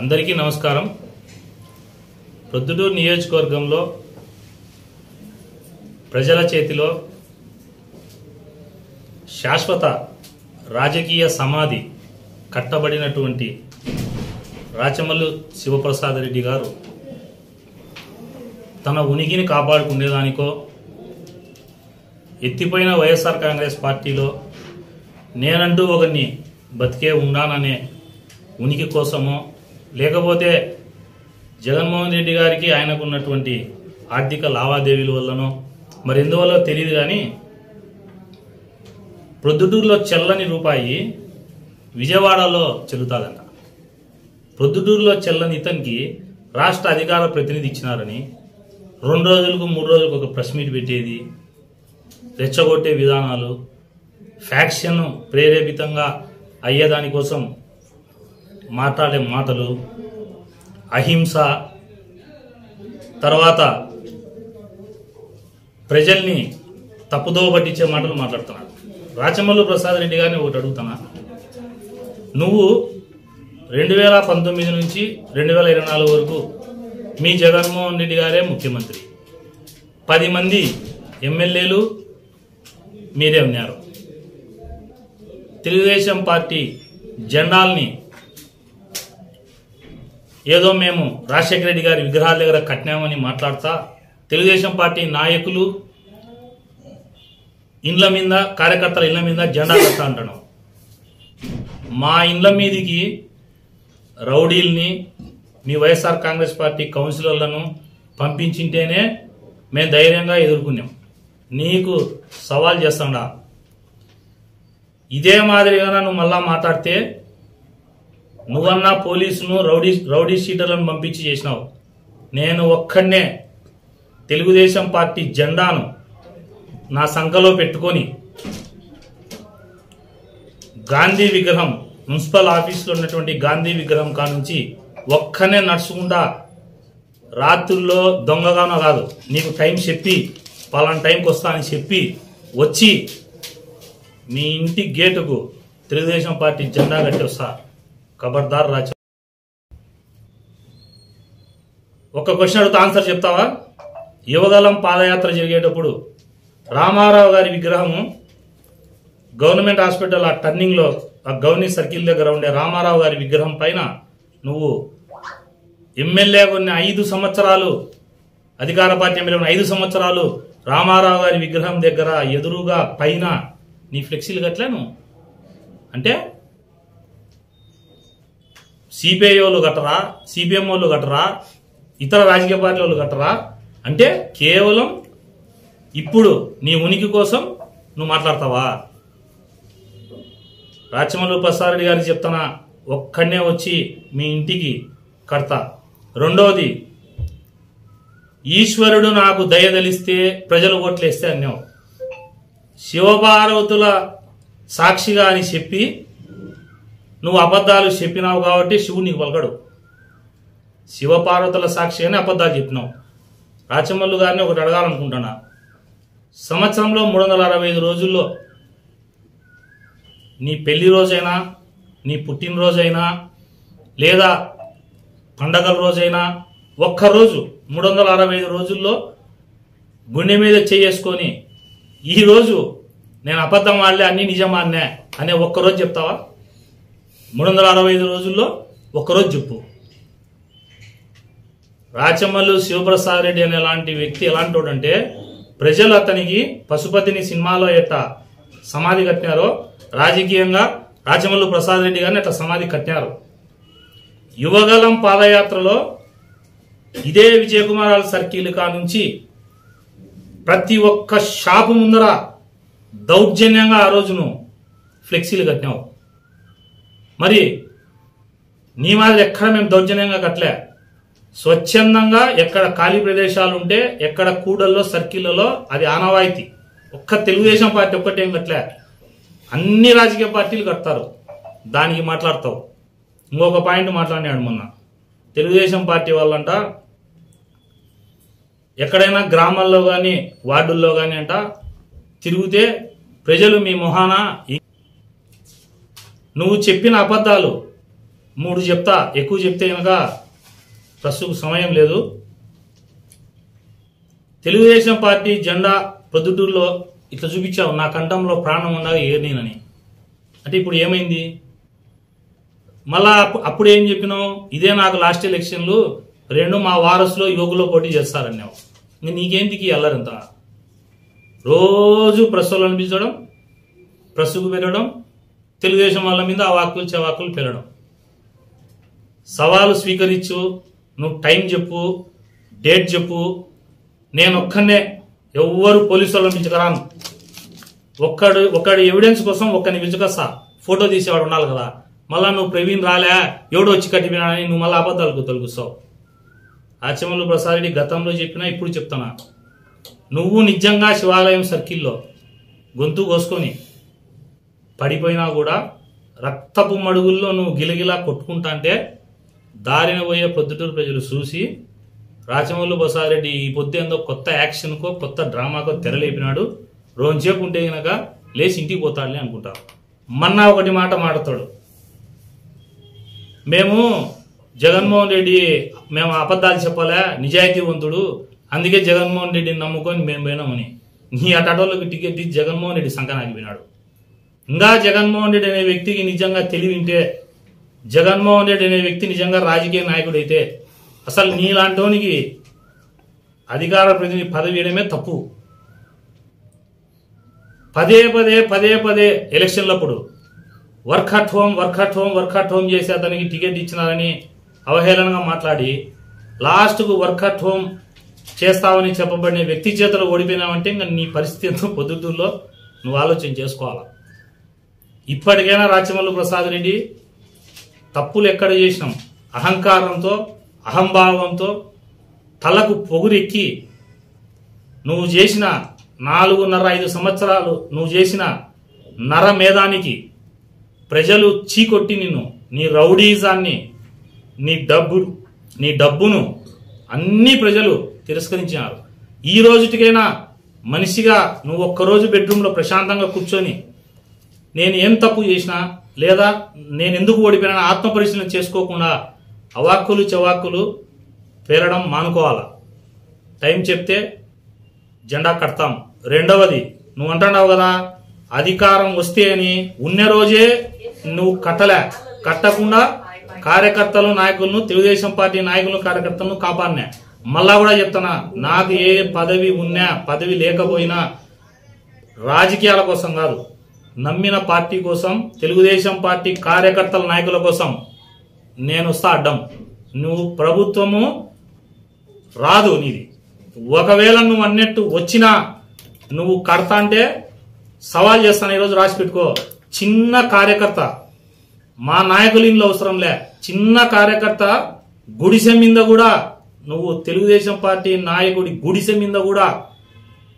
అందరికీ నమస్కారం. ప్రొద్దుటూరు నియోజకవర్గంలో ప్రజల చేతిలో శాశ్వత రాజకీయ సమాధి కట్టబడినటువంటి రాచమల్లు శివప్రసాద్ రెడ్డి గారు తన ఉనికిని కాపాడుకునేదానికో ఎత్తిపోయిన వైఎస్ఆర్ కాంగ్రెస్ పార్టీలో నేనంటూ ఒకరిని బతికే ఉన్నాననే ఉనికి కోసమో లేకపోతే జగన్మోహన్ రెడ్డి గారికి ఆయనకు ఉన్నటువంటి ఆర్థిక లావాదేవీల వల్లనో మరి ఎందువల్ల తెలియదు కానీ ప్రొద్దుటూరులో చెల్లని రూపాయి విజయవాడలో చెల్లుతాదంట. ప్రొద్దుటూరులో చెల్లని ఇతనికి రాష్ట్ర అధికార ప్రతినిధి ఇచ్చినారని 2 రోజులకు 3 రోజులకు ఒక ప్రెస్ మీట్ పెట్టేది, రెచ్చగొట్టే విధానాలు, ఫ్యాక్షన్ ప్రేరేపితంగా అయ్యేదానికోసం మాట్లాడే మాటలు, అహింస, తర్వాత ప్రజల్ని తప్పుదోవ పట్టించే మాటలు మాట్లాడుతున్నాడు. రాచమల్లు ప్రసాద్ రెడ్డి గారిని ఒకటి అడుగుతున్నా, నువ్వు 2019 నుంచి 2024 వరకు మీ జగన్మోహన్ రెడ్డి గారే ముఖ్యమంత్రి, 10 మంది ఎమ్మెల్యేలు మీరే ఉన్నారు. తెలుగుదేశం పార్టీ జెండాల్ని ఏదో మేము రాజశేఖర రెడ్డి గారి విగ్రహాల దగ్గర కట్టినామని మాట్లాడతా తెలుగుదేశం పార్టీ నాయకులు ఇండ్ల మీద, కార్యకర్తల ఇళ్ల మీద జెండా కడతా అంటాను. మా ఇండ్ల మీదికి రౌడీల్ని, మీ వైఎస్ఆర్ కాంగ్రెస్ పార్టీ కౌన్సిలర్లను పంపించింటేనే మేము ధైర్యంగా ఎదుర్కొన్నాం. నీకు సవాల్ చేస్తాడా? ఇదే మాదిరిగా నువ్వు మళ్ళా మాట్లాడితే నువ్వన్నా పోలీసును రౌడీ షీటర్లను పంపించి చేసినావు. నేను ఒక్కడనే తెలుగుదేశం పార్టీ జెండాను నా సంఖలో పెట్టుకొని గాంధీ విగ్రహం, మున్సిపల్ ఆఫీసులో ఉన్నటువంటి గాంధీ విగ్రహం కానుంచి ఒక్కనే నడుచుకుంటా రాత్రుల్లో దొంగగానో కాదు, నీకు టైం చెప్పి పలానా టైంకి వస్తా అని చెప్పి వచ్చి మీ ఇంటి గేటుకు తెలుగుదేశం పార్టీ జెండా కట్టి వస్తా. ఖబర్దార్ రాజ. ఒక క్వశ్చన్ అడుగుతా, ఆన్సర్ చెప్తావా? యువగలం పాదయాత్ర జరిగేటప్పుడు రామారావు గారి విగ్రహము గవర్నమెంట్ హాస్పిటల్ ఆ టర్నింగ్ లో, ఆ గవర్నీ సర్కిల్ దగ్గర ఉండే రామారావు గారి విగ్రహం పైన నువ్వు ఎమ్మెల్యే కొన్ని 5 సంవత్సరాలు, అధికార పార్టీ ఎమ్మెల్యే 5 సంవత్సరాలు రామారావు గారి విగ్రహం దగ్గర ఎదురుగా పైన నీ ఫ్లెక్సీలు కట్టలేను అంటే సిపిఐ వాళ్ళు కట్టరా, సిపిఎం వాళ్ళు కట్టరా, ఇతర రాజకీయ పార్టీ వాళ్ళు కట్టరా? అంటే కేవలం ఇప్పుడు నీ ఉనికి కోసం నువ్వు మాట్లాడతావా? రాచమల్లు ప్రసాద్ రెడ్డి గారికి చెప్తానా, ఒక్కడనే వచ్చి మీ ఇంటికి కడతా. రెండవది, ఈశ్వరుడు నాకు దయదలిస్తే ప్రజలు ఓట్లేస్తే అన్నావు. శివపార్వతుల సాక్షిగా అని చెప్పి నువ్వు అబద్ధాలు చెప్పినావు కాబట్టి శివుడు నీకు పలకడు. శివపార్వతుల సాక్షి అని అబద్ధాలు చెప్పినావు. రాచమల్లు గారిని ఒకటి అడగాలనుకుంటున్నా, సంవత్సరంలో 365 రోజుల్లో నీ పెళ్లి రోజైనా, నీ పుట్టినరోజైనా, లేదా పండగల రోజైనా ఒక్కరోజు 365 రోజుల్లో గుండె మీద చేసుకొని ఈరోజు నేను అబద్ధం ఆడలే, అన్ని నిజమాన్నే అనే ఒక్కరోజు చెప్తావా? 365 రోజుల్లో ఒక్కరోజు చెప్పు. రాచమల్లు శివప్రసాద్ రెడ్డి అనే లాంటి వ్యక్తి ఎలాంటి వాడంటే, ప్రజలు అతనికి పశుపతిని సినిమాలో ఎట్టా సమాధి కట్టినారో రాజకీయంగా రాచమల్లు ప్రసాద్ రెడ్డి గారిని అట్లా సమాధి కట్టినారు. యువగలం పాదయాత్రలో ఇదే విజయకుమారాల సర్కిల్ నుంచి ప్రతి ఒక్క షాపు ముందర దౌర్జన్యంగా ఆ రోజును ఫ్లెక్సీలు కట్టినావు. మరి నీ మాదిరి ఎక్కడ మేము దౌర్జన్యంగా కట్టలే. స్వచ్ఛందంగా ఎక్కడ ఖాళీ ప్రదేశాలు ఉంటే, ఎక్కడ కూడల్లో, సర్కిళ్లలో అది ఆనవాయితీ. ఒక్క తెలుగుదేశం పార్టీ ఒక్కటేం కట్టలే, అన్ని రాజకీయ పార్టీలు కడతారు. దానికి మాట్లాడతావు. ఇంకొక పాయింట్ మాట్లాడినాడు మొన్న, తెలుగుదేశం పార్టీ వాళ్ళంట ఎక్కడైనా గ్రామాల్లో కానీ వార్డుల్లో కానీ అంట తిరిగితే ప్రజలు మీ మొహాన నువ్వు చెప్పిన అబద్ధాలు 3 చెప్తా, ఎక్కువ చెప్తే కనుక ప్రస్తుతం సమయం లేదు. తెలుగుదేశం పార్టీ జెండా ప్రొద్దుటూరులో ఇట్లా చూపించావు, నా కంఠంలో ప్రాణం ఉండగా ఏర్నేనని. అంటే ఇప్పుడు ఏమైంది? మళ్ళా అప్పుడు ఏం చెప్పినావు? ఇదే నాకు లాస్ట్ ఎలక్షన్లు 2 మా వారసులో యువకులో పోటీ చేస్తారన్నావు. ఇంక నీకేంటికి అల్లరంతా? రోజు ప్రెస్సులు అనిపించడం, ప్రెస్సుకు పెట్టడం, తెలుగుదేశం వాళ్ళ మీద అవాక్కులు చవాకులు పెరగడం. సవాలు స్వీకరించు, నువ్వు టైం చెప్పు, డేట్ చెప్పు. నేను ఒక్కనే, ఎవ్వరు పోలీసు వాళ్ళని పిలుచుకరాను. ఒక్కడి ఎవిడెన్స్ కోసం ఒక్కడిని పిలుచుకొస్తా, ఫోటో తీసేవాడు ఉండాలి కదా. మళ్ళా నువ్వు ప్రవీణ్ రాలే, ఎవడో వచ్చి కట్టిపోయినాడని నువ్వు మళ్ళీ అబద్ధాలకు తొలగిస్తావు. రాచమల్లు ప్రసాద్ రెడ్డి గతంలో చెప్పినా ఇప్పుడు చెప్తున్నా, నువ్వు నిజంగా శివాలయం సర్కిల్లో గొంతు కోసుకొని పడిపోయినా కూడా రక్తపు మడుగుల్లో నువ్వు గిలగిలా కొట్టుకుంటా అంటే దారిన పోయే పొద్దుటూరు ప్రజలు చూసి రాచమల్లు ప్రసాద్ రెడ్డి ఈ పొద్దుందో కొత్త యాక్షన్కో కొత్త డ్రామాకో తెరలేపినాడు, రోజుసేపు ఉంటే గనక లేచి ఇంటికి పోతాడులే అనుకుంటారు. మన్నా ఒకటి మాట మాడతాడు, మేము జగన్మోహన్ రెడ్డి మేము అబద్ధాలు చెప్పలే, నిజాయితీవంతుడు, అందుకే జగన్మోహన్ రెడ్డిని నమ్ముకొని మేము పోయినామని. నీ అటోళ్ళకి టికెట్ ఇచ్చి జగన్మోహన్ రెడ్డి సంకనాగిపోయినాడు. ఇంకా జగన్మోహన్ రెడ్డి అనే వ్యక్తికి నిజంగా తెలివింటే, జగన్మోహన్ రెడ్డి అనే వ్యక్తి నిజంగా రాజకీయ నాయకుడైతే అసలు నీలాంటోనికి అధికార ప్రతినిధి పదవి ఇవ్వడమే తప్పు. పదే పదే ఎలక్షన్లప్పుడు వర్క్ అట్ హోమ్ చేసి అతనికి టికెట్ ఇచ్చినారని అవహేళనగా మాట్లాడి లాస్ట్కు వర్క్ అట్ హోమ్ చేస్తావని చెప్పబడిన వ్యక్తి చేతులు ఓడిపోయినావంటే ఇంకా నీ పరిస్థితి ఎంతో పొద్దుటూరులో నువ్వు ఆలోచన చేసుకోవాలా. ఇప్పటికైనా రాచమల్లు ప్రసాద్ రెడ్డి తప్పులు ఎక్కడ చేసినాం, అహంకారంతో అహంభావంతో తలకు పొగురెక్కి నువ్వు చేసిన 4.5 సంవత్సరాలు నువ్వు చేసిన నరమేధానికి ప్రజలు చీకొట్టి నిన్ను, నీ రౌడీజాన్ని, నీ డబ్బును అన్ని ప్రజలు తిరస్కరించినారు. ఈ రోజుటికైనా మనిషిగా నువ్వు ఒక్కరోజు బెడ్రూమ్లో ప్రశాంతంగా కూర్చొని నేను ఏం తప్పు చేసినా లేదా నేను ఎందుకు ఓడిపోయినా ఆత్మపరిశీలన చేసుకోకుండా అవాక్కులు చవాక్కులు పేరడం మానుకోవాలా. టైం చెప్తే జెండా కడతాం. రెండవది, నువ్వు అంటున్నావు కదా అధికారం వస్తే అని, ఉన్న రోజే నువ్వు కట్టకుండా కార్యకర్తలు నాయకులను, తెలుగుదేశం పార్టీ నాయకులను కార్యకర్తలను కాపాడినా. మళ్ళా కూడా చెప్తున్నా, నాకు ఏ పదవి ఉన్నా పదవి లేకపోయినా రాజకీయాల కోసం కాదు, నమ్మిన పార్టీ కోసం, తెలుగుదేశం పార్టీ కార్యకర్తల నాయకుల కోసం నేను వస్తా అడ్డం. నువ్వు ప్రభుత్వము రాదు నీది. ఒకవేళ నువ్వు అన్నట్టు వచ్చినా నువ్వు కడతా అంటే సవాల్ చేస్తాను. ఈరోజు రాసి పెట్టుకో, చిన్న కార్యకర్త, మా నాయకులు ఇంట్లో అవసరంలే, చిన్న కార్యకర్త గుడిసె మీద కూడా నువ్వు తెలుగుదేశం పార్టీ నాయకుడి గుడిసె మీద కూడా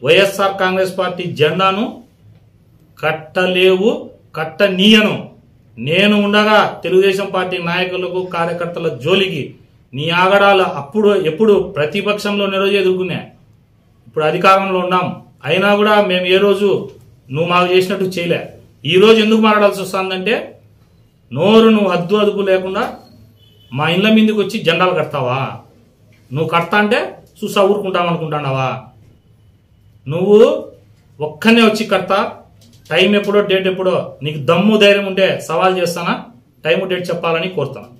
వైఎస్ఆర్ కాంగ్రెస్ పార్టీ జెండాను కట్టలేవు, కట్టనీయను. నేను ఉండగా తెలుగుదేశం పార్టీ నాయకులకు కార్యకర్తల జోలికి నీ ఆగడాలు ఎప్పుడు ప్రతిపక్షంలో రోజు ఎదుర్కొన్నా. ఇప్పుడు అధికారంలో ఉన్నాం, అయినా కూడా మేము ఏ రోజు నువ్వు మాకు చేసినట్టు చేయలే. ఈ రోజు ఎందుకు మాట్లాడాల్సి వస్తుందంటే, నువ్వు హద్దు అదుపు లేకుండా మా ఇళ్ళ మీదకి వచ్చి జెండాలు కడతావా? నువ్వు కడతా అంటే చూసా ఊరుకుంటామనుకుంటున్నావా? నువ్వు ఒక్కనే వచ్చి కడతా, టైం ఎప్పుడో డేట్ ఎప్పుడో, నీకు దమ్ము ధైర్యం ఉంటే సవాల్ చేస్తానా, టైము డేట్ చెప్పాలని కోరుతాను.